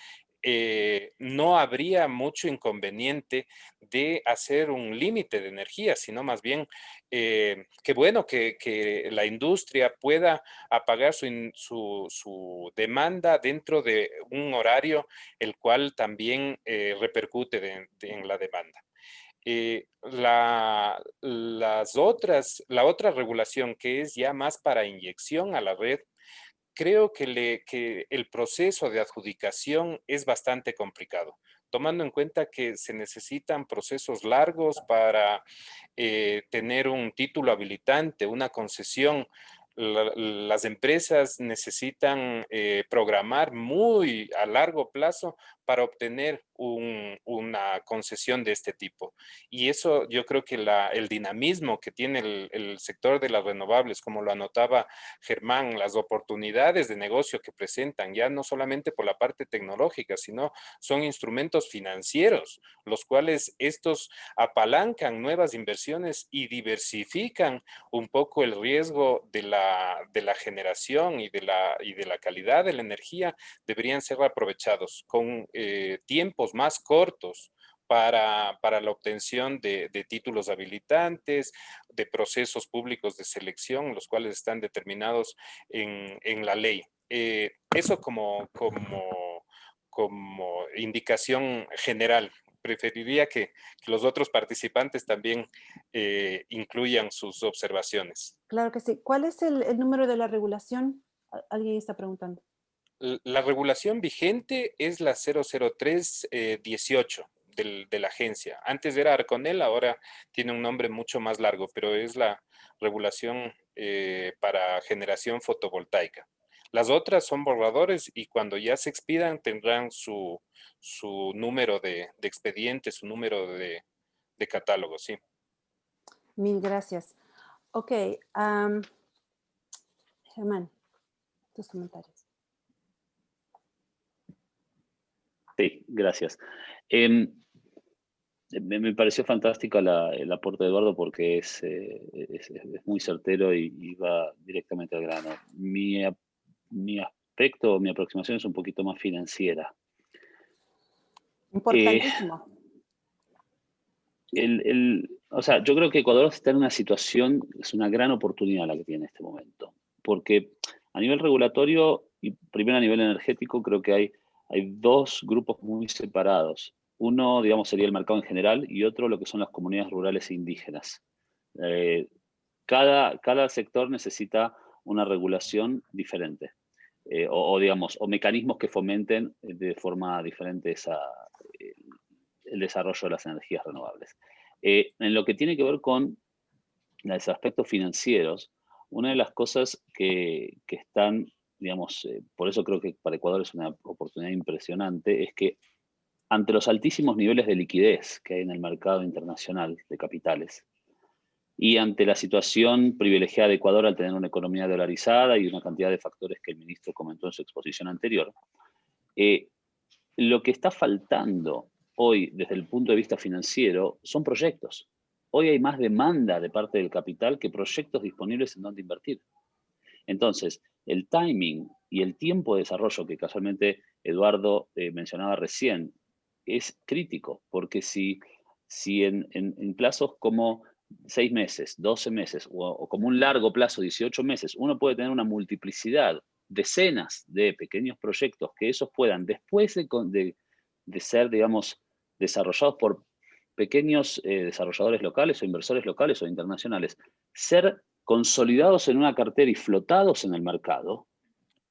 no habría mucho inconveniente de hacer un límite de energía, sino más bien qué bueno que la industria pueda apagar su demanda dentro de un horario el cual también repercute en la demanda. La otra regulación que es ya más para inyección a la red, creo que el proceso de adjudicación es bastante complicado, tomando en cuenta que se necesitan procesos largos para tener un título habilitante, una concesión. Las empresas necesitan programar muy a largo plazo para obtener una concesión de este tipo. Y eso yo creo que el dinamismo que tiene el sector de las renovables, como lo anotaba Germán, las oportunidades de negocio que presentan, ya no solamente por la parte tecnológica, sino son instrumentos financieros, los cuales estos apalancan nuevas inversiones y diversifican un poco el riesgo de la generación y de la calidad de la energía, deberían ser aprovechados con tiempos más cortos para la obtención de títulos habilitantes, de procesos públicos de selección, los cuales están determinados en la ley. Eso como indicación general. Preferiría que los otros participantes también incluyan sus observaciones. Claro que sí. ¿Cuál es el número de la regulación? Alguien está preguntando. La regulación vigente es la 003-18 de la agencia. Antes era Arconel, ahora tiene un nombre mucho más largo, pero es la regulación para generación fotovoltaica. Las otras son borradores y cuando ya se expidan tendrán su número de expediente, su número de catálogo, sí. Mil gracias. Ok, Germán, tus comentarios. Sí, gracias. Me pareció fantástico el aporte de Eduardo porque es muy certero y va directamente al grano. Mi aspecto, mi aproximación es un poquito más financiera. Importantísimo. O sea, yo creo que Ecuador está en una situación, es una gran oportunidad la que tiene en este momento, porque a nivel regulatorio y primero a nivel energético creo que hay dos grupos muy separados. Uno, digamos, sería el mercado en general y otro lo que son las comunidades rurales e indígenas. Cada sector necesita una regulación diferente digamos, o mecanismos que fomenten de forma diferente el desarrollo de las energías renovables. En lo que tiene que ver con los aspectos financieros, una de las cosas que están, digamos, por eso creo que para Ecuador es una oportunidad impresionante, es que ante los altísimos niveles de liquidez que hay en el mercado internacional de capitales y ante la situación privilegiada de Ecuador al tener una economía dolarizada y una cantidad de factores que el ministro comentó en su exposición anterior, lo que está faltando hoy desde el punto de vista financiero son proyectos. Hoy hay más demanda de parte del capital que proyectos disponibles en donde invertir. Entonces, el timing y el tiempo de desarrollo que casualmente Eduardo mencionaba recién es crítico, porque si en plazos como 6 meses, 12 meses o como un largo plazo, 18 meses, uno puede tener una multiplicidad, decenas de pequeños proyectos que esos puedan, después de ser, digamos, desarrollados por pequeños desarrolladores locales o inversores locales o internacionales, ser consolidados en una cartera y flotados en el mercado,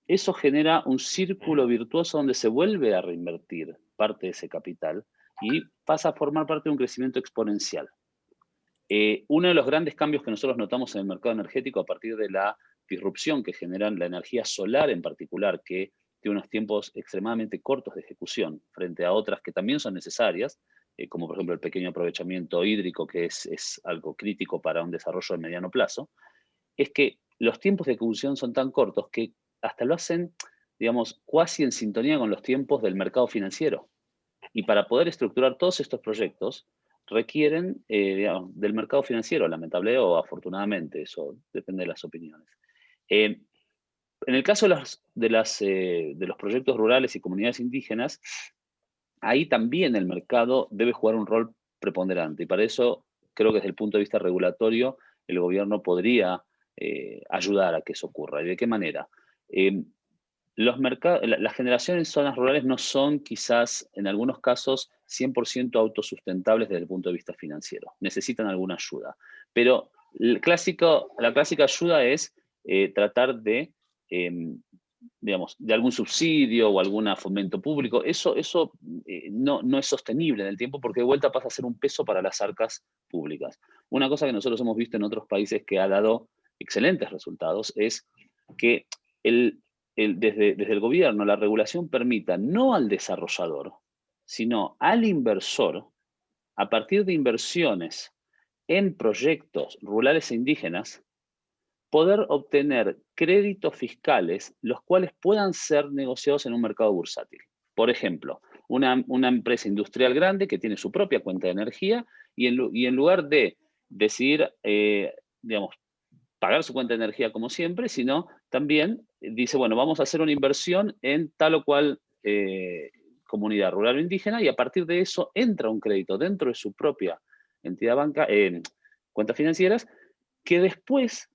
eso genera un círculo virtuoso donde se vuelve a reinvertir parte de ese capital y pasa a formar parte de un crecimiento exponencial. Uno de los grandes cambios que nosotros notamos en el mercado energético a partir de la disrupción que generan la energía solar en particular, que tiene unos tiempos extremadamente cortos de ejecución frente a otras que también son necesarias, como por ejemplo el pequeño aprovechamiento hídrico, que es algo crítico para un desarrollo de mediano plazo, es que los tiempos de ejecución son tan cortos que hasta lo hacen, digamos, cuasi en sintonía con los tiempos del mercado financiero. Y para poder estructurar todos estos proyectos, requieren digamos, del mercado financiero, lamentable o afortunadamente, eso depende de las opiniones. En el caso de los proyectos rurales y comunidades indígenas, ahí también el mercado debe jugar un rol preponderante y para eso creo que desde el punto de vista regulatorio el gobierno podría ayudar a que eso ocurra. ¿Y de qué manera? Las generaciones en zonas rurales no son quizás en algunos casos 100% autosustentables desde el punto de vista financiero. Necesitan alguna ayuda. Pero la clásica ayuda es tratar de, digamos, de algún subsidio o algún fomento público. Eso no es sostenible en el tiempo porque de vuelta pasa a ser un peso para las arcas públicas. Una cosa que nosotros hemos visto en otros países que ha dado excelentes resultados es que desde el gobierno la regulación permita no al desarrollador, sino al inversor, a partir de inversiones en proyectos rurales e indígenas, poder obtener créditos fiscales, los cuales puedan ser negociados en un mercado bursátil. Por ejemplo, una empresa industrial grande que tiene su propia cuenta de energía y en lugar de decidir, digamos, pagar su cuenta de energía como siempre, sino también dice, bueno, vamos a hacer una inversión en tal o cual comunidad rural o indígena y a partir de eso entra un crédito dentro de su propia entidad cuentas financieras, que después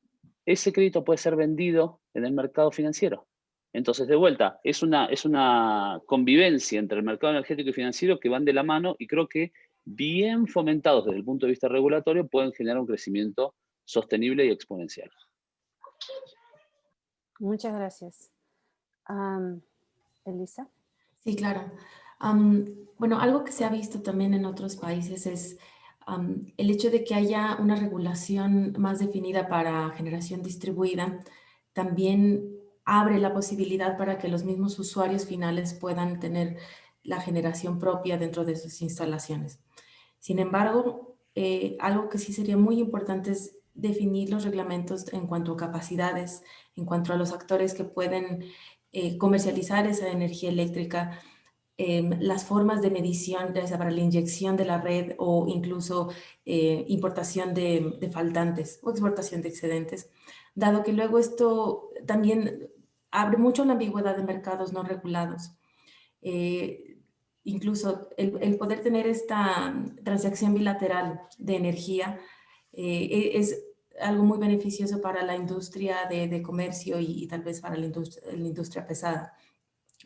ese crédito puede ser vendido en el mercado financiero. Entonces, de vuelta, es una convivencia entre el mercado energético y financiero que van de la mano y creo que bien fomentados desde el punto de vista regulatorio pueden generar un crecimiento sostenible y exponencial. Muchas gracias. Elisa. Sí, claro. Bueno, algo que se ha visto también en otros países es el hecho de que haya una regulación más definida para generación distribuida, también abre la posibilidad para que los mismos usuarios finales puedan tener la generación propia dentro de sus instalaciones. Sin embargo, algo que sí sería muy importante es definir los reglamentos en cuanto a capacidades, en cuanto a los actores que pueden comercializar esa energía eléctrica, las formas de medición, ya sea para la inyección de la red o incluso importación de faltantes o exportación de excedentes, dado que luego esto también abre mucho la ambigüedad de mercados no regulados. Incluso el poder tener esta transacción bilateral de energía es algo muy beneficioso para la industria de comercio y tal vez para la industria pesada.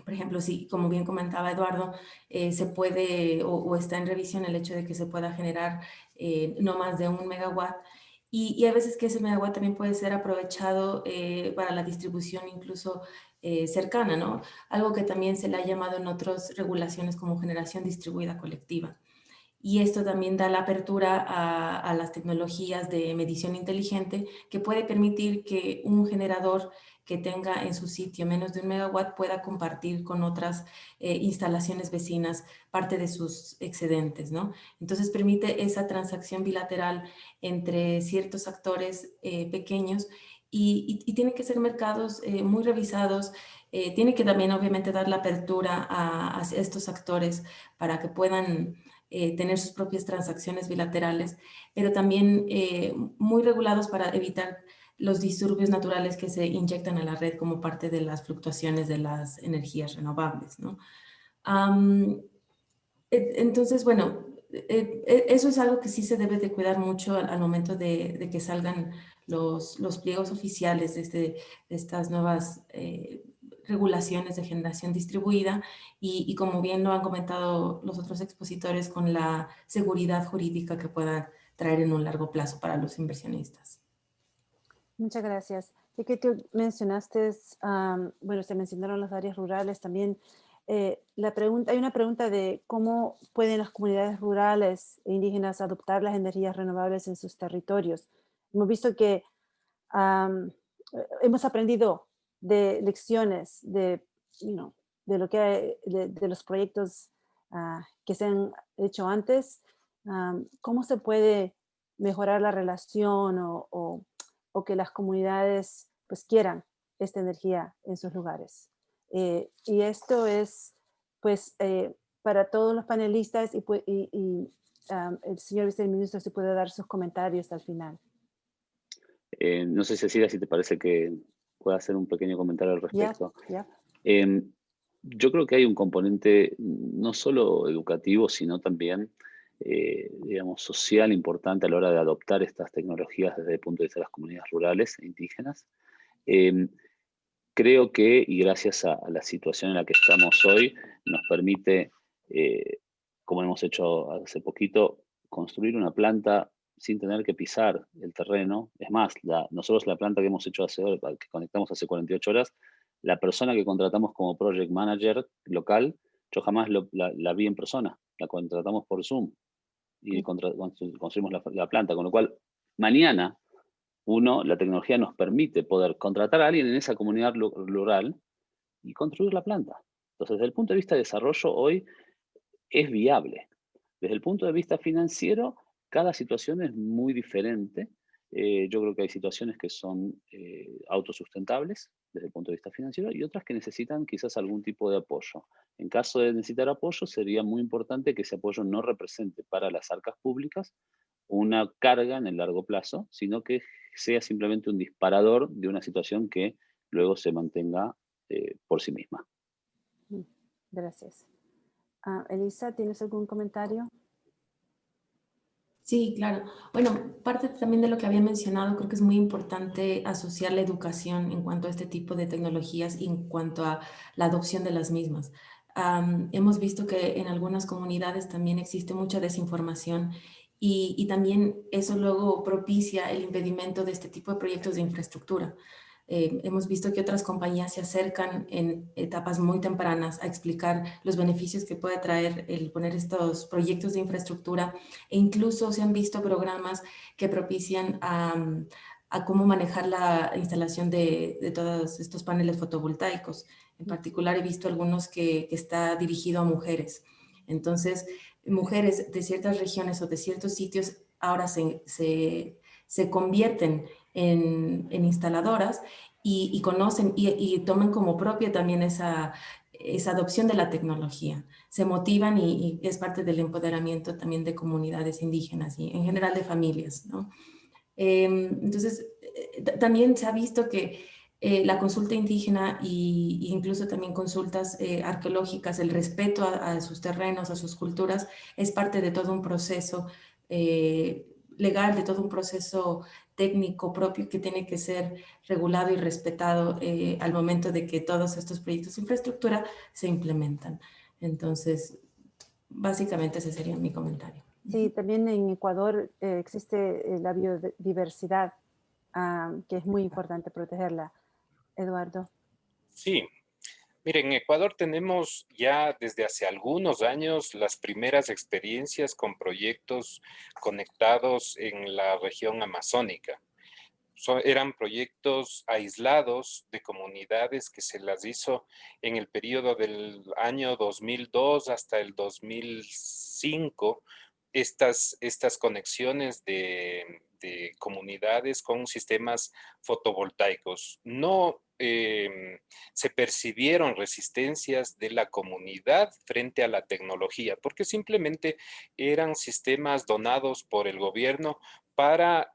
Por ejemplo, si, como bien comentaba Eduardo, se puede o está en revisión el hecho de que se pueda generar no más de 1 megawatt y a veces que ese megawatt también puede ser aprovechado para la distribución incluso cercana, ¿no? Algo que también se le ha llamado en otras regulaciones como generación distribuida colectiva. Y esto también da la apertura a las tecnologías de medición inteligente que puede permitir que un generador que tenga en su sitio menos de 1 megawatt pueda compartir con otras instalaciones vecinas parte de sus excedentes, ¿no? Entonces permite esa transacción bilateral entre ciertos actores pequeños y tienen que ser mercados muy revisados. Tiene que también obviamente dar la apertura a estos actores para que puedan tener sus propias transacciones bilaterales, pero también muy regulados para evitar los disturbios naturales que se inyectan a la red como parte de las fluctuaciones de las energías renovables, ¿no? Entonces, bueno, eso es algo que sí se debe de cuidar mucho al momento de que salgan los pliegos oficiales de estas nuevas regulaciones de generación distribuida y como bien lo han comentado los otros expositores, con la seguridad jurídica que pueda traer en un largo plazo para los inversionistas. Muchas gracias. Y que tú mencionaste, bueno, se mencionaron las áreas rurales también. Hay una pregunta de cómo pueden las comunidades rurales e indígenas adoptar las energías renovables en sus territorios. Hemos visto que hemos aprendido de lecciones de lo que de los proyectos que se han hecho antes. ¿Cómo se puede mejorar la relación o que las comunidades pues quieran esta energía en sus lugares? Y esto es pues para todos los panelistas el señor viceministro se puede dar sus comentarios al final. No sé, Cecilia, si te parece que pueda hacer un pequeño comentario al respecto. Yo creo que hay un componente no solo educativo, sino también, digamos, social importante a la hora de adoptar estas tecnologías desde el punto de vista de las comunidades rurales e indígenas. Creo que, y gracias a la situación en la que estamos hoy, nos permite, como hemos hecho hace poquito, construir una planta sin tener que pisar el terreno. Es más, nosotros la planta que hemos hecho que conectamos hace 48 horas, la persona que contratamos como project manager local, yo jamás la vi en persona, la contratamos por Zoom y construimos la planta, con lo cual mañana la tecnología nos permite poder contratar a alguien en esa comunidad rural y construir la planta. Entonces, desde el punto de vista de desarrollo, hoy es viable. Desde el punto de vista financiero, cada situación es muy diferente. Yo creo que hay situaciones que son autosustentables desde el punto de vista financiero y otras que necesitan quizás algún tipo de apoyo. En caso de necesitar apoyo, sería muy importante que ese apoyo no represente para las arcas públicas una carga en el largo plazo, sino que sea simplemente un disparador de una situación que luego se mantenga por sí misma. Gracias. Elisa, ¿tienes algún comentario? Sí, claro. Bueno, parte también de lo que había mencionado, creo que es muy importante asociar la educación en cuanto a este tipo de tecnologías y en cuanto a la adopción de las mismas. Hemos visto que en algunas comunidades también existe mucha desinformación y también eso luego propicia el impedimento de este tipo de proyectos de infraestructura. Hemos visto que otras compañías se acercan en etapas muy tempranas a explicar los beneficios que puede traer el poner estos proyectos de infraestructura e incluso se han visto programas que propician a cómo manejar la instalación de todos estos paneles fotovoltaicos. En particular he visto algunos que está dirigido a mujeres. Entonces, mujeres de ciertas regiones o de ciertos sitios ahora se convierten en instaladoras y conocen y toman como propia también esa adopción de la tecnología. Se motivan y es parte del empoderamiento también de comunidades indígenas y en general de familias, ¿no? Entonces, también se ha visto que la consulta indígena e incluso también consultas arqueológicas, el respeto a sus terrenos, a sus culturas, es parte de todo un proceso legal, de todo un proceso técnico propio que tiene que ser regulado y respetado al momento de que todos estos proyectos de infraestructura se implementan. Entonces, básicamente ese sería mi comentario. Sí, también en Ecuador existe la biodiversidad, que es muy importante protegerla. Eduardo. Sí. Miren, en Ecuador tenemos ya desde hace algunos años las primeras experiencias con proyectos conectados en la región amazónica. Eran proyectos aislados de comunidades que se las hizo en el periodo del año 2002 hasta el 2005, estas conexiones de comunidades con sistemas fotovoltaicos. No se percibieron resistencias de la comunidad frente a la tecnología, porque simplemente eran sistemas donados por el gobierno para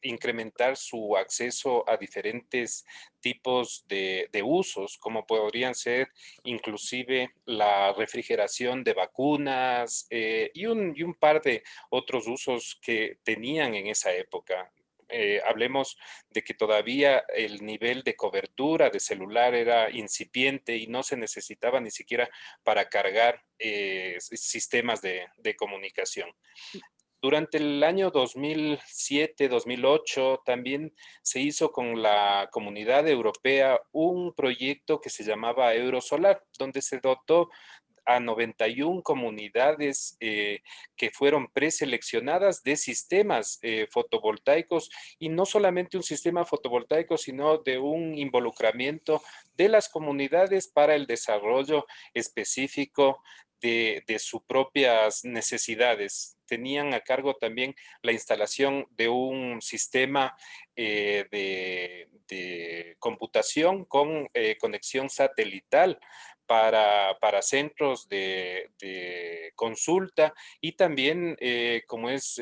incrementar su acceso a diferentes tipos de usos, como podrían ser inclusive la refrigeración de vacunas y un par de otros usos que tenían en esa época. Hablemos de que todavía el nivel de cobertura de celular era incipiente y no se necesitaba ni siquiera para cargar sistemas de comunicación. Durante el año 2007-2008 también se hizo con la Comunidad Europea un proyecto que se llamaba Eurosolar, donde se dotó a 91 comunidades que fueron preseleccionadas de sistemas fotovoltaicos, y no solamente un sistema fotovoltaico, sino de un involucramiento de las comunidades para el desarrollo específico de sus propias necesidades. Tenían a cargo también la instalación de un sistema de computación con conexión satelital para centros de consulta, y también, como es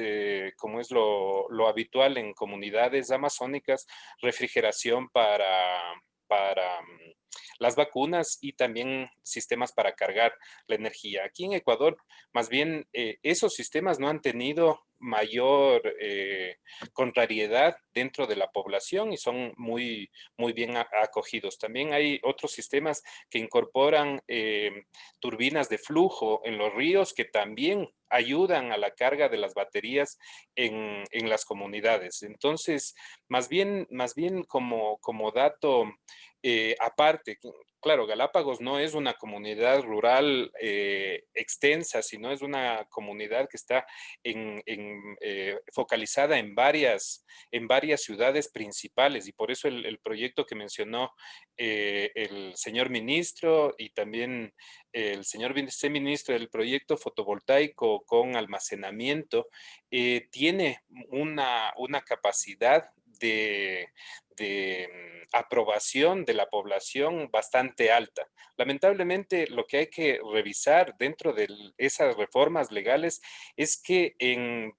lo habitual en comunidades amazónicas, refrigeración para las vacunas y también sistemas para cargar la energía. Aquí en Ecuador, más bien, esos sistemas no han tenido mayor contrariedad dentro de la población y son muy bien acogidos. También hay otros sistemas que incorporan turbinas de flujo en los ríos que también ayudan a la carga de las baterías en las comunidades. Entonces, más bien como dato aparte, claro, Galápagos no es una comunidad rural extensa, sino es una comunidad que está focalizada en varias ciudades principales, y por eso el proyecto que mencionó el señor ministro y también el señor viceministro del proyecto fotovoltaico con almacenamiento tiene una capacidad de aprobación de la población bastante alta. Lamentablemente, lo que hay que revisar dentro de esas reformas legales es que en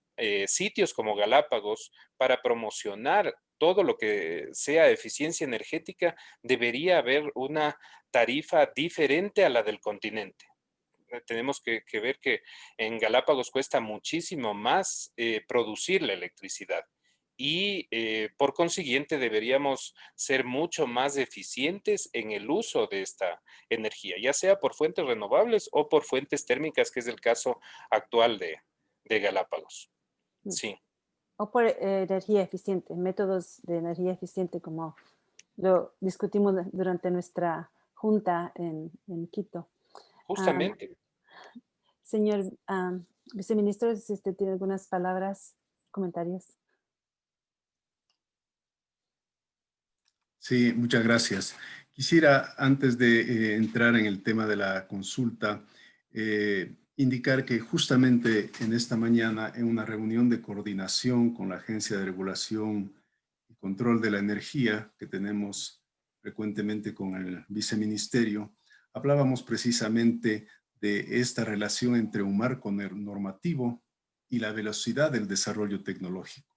sitios como Galápagos, para promocionar todo lo que sea eficiencia energética, debería haber una tarifa diferente a la del continente. Tenemos que ver que en Galápagos cuesta muchísimo más producir la electricidad, y por consiguiente deberíamos ser mucho más eficientes en el uso de esta energía, ya sea por fuentes renovables o por fuentes térmicas, que es el caso actual de Galápagos. Sí. O por energía eficiente, métodos de energía eficiente, como lo discutimos durante nuestra junta en Quito. Justamente. Señor viceministro, si usted tiene algunas palabras, comentarios. Sí, muchas gracias. Quisiera, antes de entrar en el tema de la consulta, indicar que justamente en esta mañana, en una reunión de coordinación con la Agencia de Regulación y Control de la Energía que tenemos frecuentemente con el viceministerio, hablábamos precisamente de esta relación entre un marco normativo y la velocidad del desarrollo tecnológico,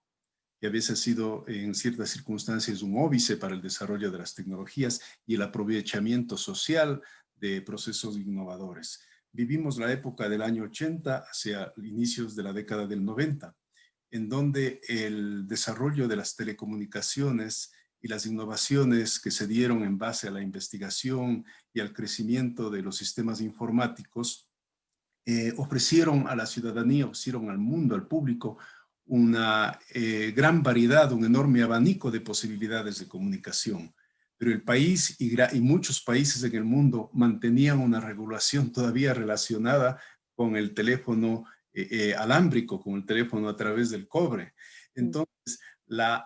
que a veces ha sido en ciertas circunstancias un óbice para el desarrollo de las tecnologías y el aprovechamiento social de procesos innovadores. Vivimos la época del año 80 hacia inicios de la década del 90, en donde el desarrollo de las telecomunicaciones y las innovaciones que se dieron en base a la investigación y al crecimiento de los sistemas informáticos ofrecieron a la ciudadanía, ofrecieron al mundo, al público, una gran variedad, un enorme abanico de posibilidades de comunicación. Pero el país y muchos países en el mundo mantenían una regulación todavía relacionada con el teléfono alámbrico, con el teléfono a través del cobre. Entonces,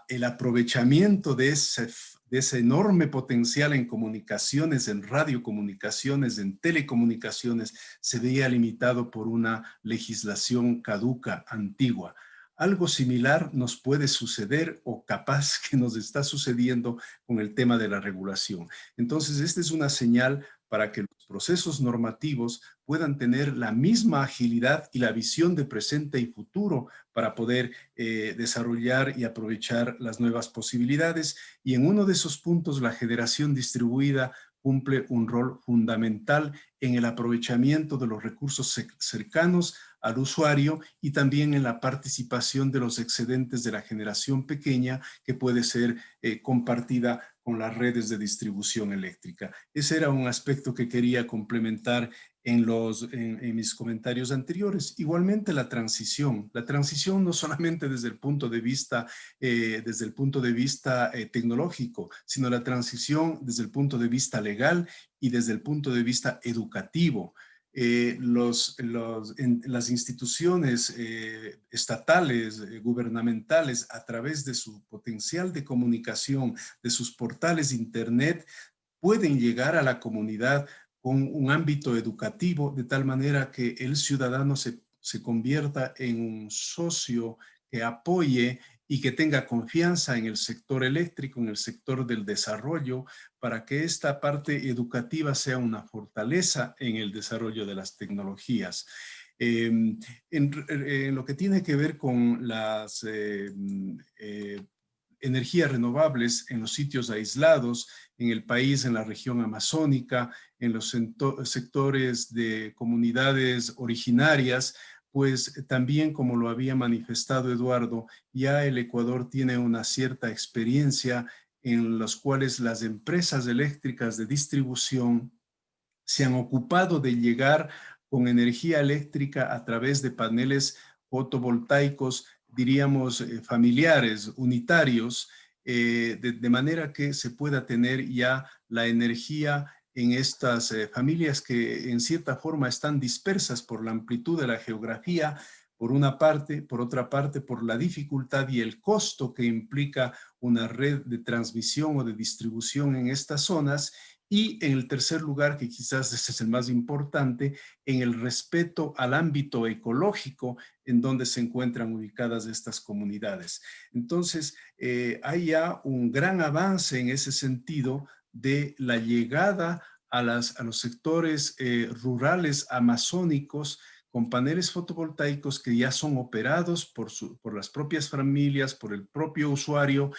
el aprovechamiento de ese enorme potencial en comunicaciones, en radiocomunicaciones, en telecomunicaciones, se veía limitado por una legislación caduca, antigua. Algo similar nos puede suceder o capaz que nos está sucediendo con el tema de la regulación. Entonces, esta es una señal para que los procesos normativos puedan tener la misma agilidad y la visión de presente y futuro para poder desarrollar y aprovechar las nuevas posibilidades. Y en uno de esos puntos, la generación distribuida cumple un rol fundamental en el aprovechamiento de los recursos cercanos al usuario y también en la participación de los excedentes de la generación pequeña que puede ser compartida con las redes de distribución eléctrica. Ese era un aspecto que quería complementar en mis comentarios anteriores. Igualmente la transición no solamente desde el punto de vista, tecnológico, sino la transición desde el punto de vista legal y desde el punto de vista educativo. Las instituciones estatales, gubernamentales, a través de su potencial de comunicación, de sus portales de Internet, pueden llegar a la comunidad con un ámbito educativo de tal manera que el ciudadano se convierta en un socio que apoye y que tenga confianza en el sector eléctrico, en el sector del desarrollo, para que esta parte educativa sea una fortaleza en el desarrollo de las tecnologías. En lo que tiene que ver con las energías renovables en los sitios aislados, en el país, en la región amazónica, en los sectores de comunidades originarias, pues también, como lo había manifestado Eduardo, ya el Ecuador tiene una cierta experiencia en las cuales las empresas eléctricas de distribución se han ocupado de llegar con energía eléctrica a través de paneles fotovoltaicos, diríamos, familiares, unitarios, de manera que se pueda tener ya la energía en estas familias que en cierta forma están dispersas por la amplitud de la geografía, por una parte, por otra parte, por la dificultad y el costo que implica una red de transmisión o de distribución en estas zonas. Y en el tercer lugar, que quizás ese es el más importante, en el respeto al ámbito ecológico en donde se encuentran ubicadas estas comunidades. Entonces, hay ya un gran avance en ese sentido de la llegada a los sectores rurales amazónicos con paneles fotovoltaicos que ya son operados por las propias familias, por el propio usuario,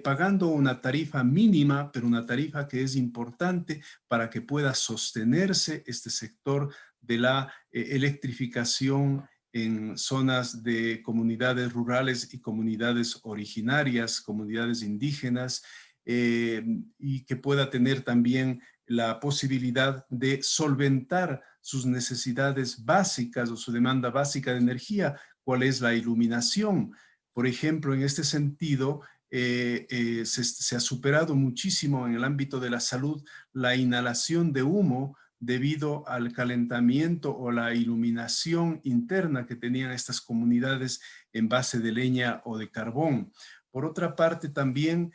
pagando una tarifa mínima, pero una tarifa que es importante para que pueda sostenerse este sector de la electrificación en zonas de comunidades rurales y comunidades originarias, comunidades indígenas, y que pueda tener también la posibilidad de solventar sus necesidades básicas o su demanda básica de energía, cuál es la iluminación. Por ejemplo, en este sentido, se ha superado muchísimo en el ámbito de la salud la inhalación de humo debido al calentamiento o la iluminación interna que tenían estas comunidades en base de leña o de carbón. Por otra parte, también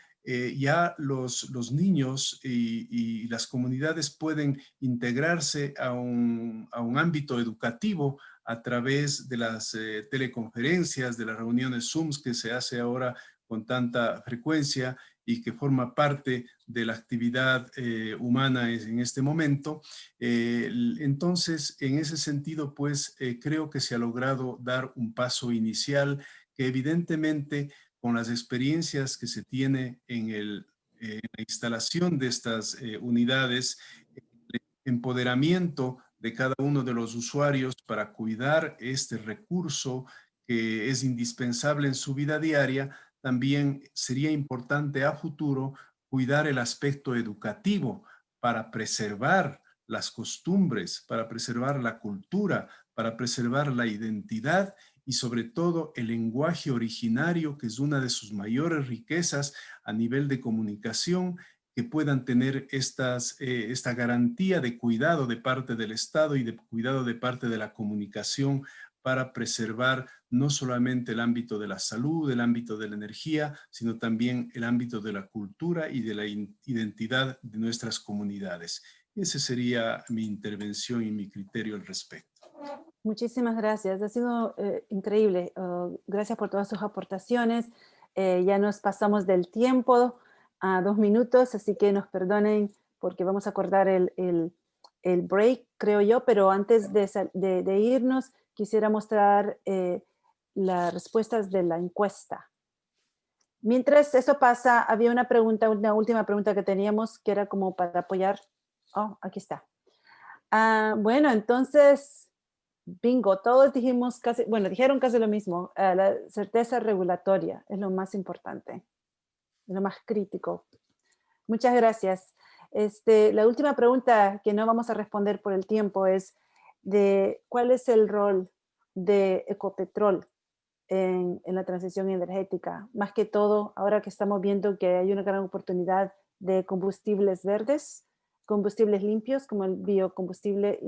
ya los niños y las comunidades pueden integrarse a un ámbito educativo a través de las teleconferencias, de las reuniones Zoom que se hace ahora con tanta frecuencia y que forma parte de la actividad humana en este momento. Entonces, en ese sentido, pues, creo que se ha logrado dar un paso inicial que evidentemente con las experiencias que se tiene en la instalación de estas unidades, el empoderamiento de cada uno de los usuarios para cuidar este recurso que es indispensable en su vida diaria, también sería importante a futuro cuidar el aspecto educativo para preservar las costumbres, para preservar la cultura, para preservar la identidad y sobre todo el lenguaje originario, que es una de sus mayores riquezas a nivel de comunicación, que puedan tener esta garantía de cuidado de parte del Estado y de cuidado de parte de la comunicación para preservar no solamente el ámbito de la salud, el ámbito de la energía, sino también el ámbito de la cultura y de la identidad de nuestras comunidades. Esa sería mi intervención y mi criterio al respecto. Muchísimas gracias. Ha sido increíble. Gracias por todas sus aportaciones. Ya nos pasamos del tiempo a 2 minutos, así que nos perdonen porque vamos a acordar el break, creo yo, pero antes de irnos, quisiera mostrar las respuestas de la encuesta. Mientras eso pasa, había una última pregunta que teníamos, que era como para apoyar. Oh, aquí está. Bueno, entonces, bingo, todos dijimos casi, bueno, dijeron casi lo mismo. La certeza regulatoria es lo más importante, lo más crítico. Muchas gracias. La última pregunta que no vamos a responder por el tiempo es de cuál es el rol de Ecopetrol en la transición energética. Más que todo, ahora que estamos viendo que hay una gran oportunidad de combustibles verdes, combustibles limpios como el biocombustible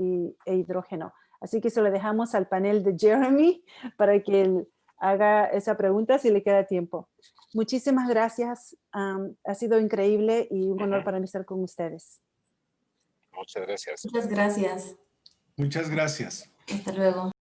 e hidrógeno. Así que se lo dejamos al panel de Jeremy para que él haga esa pregunta si le queda tiempo. Muchísimas gracias. Ha sido increíble y un honor para mí estar con ustedes. Muchas gracias. Muchas gracias. Muchas gracias. Hasta luego.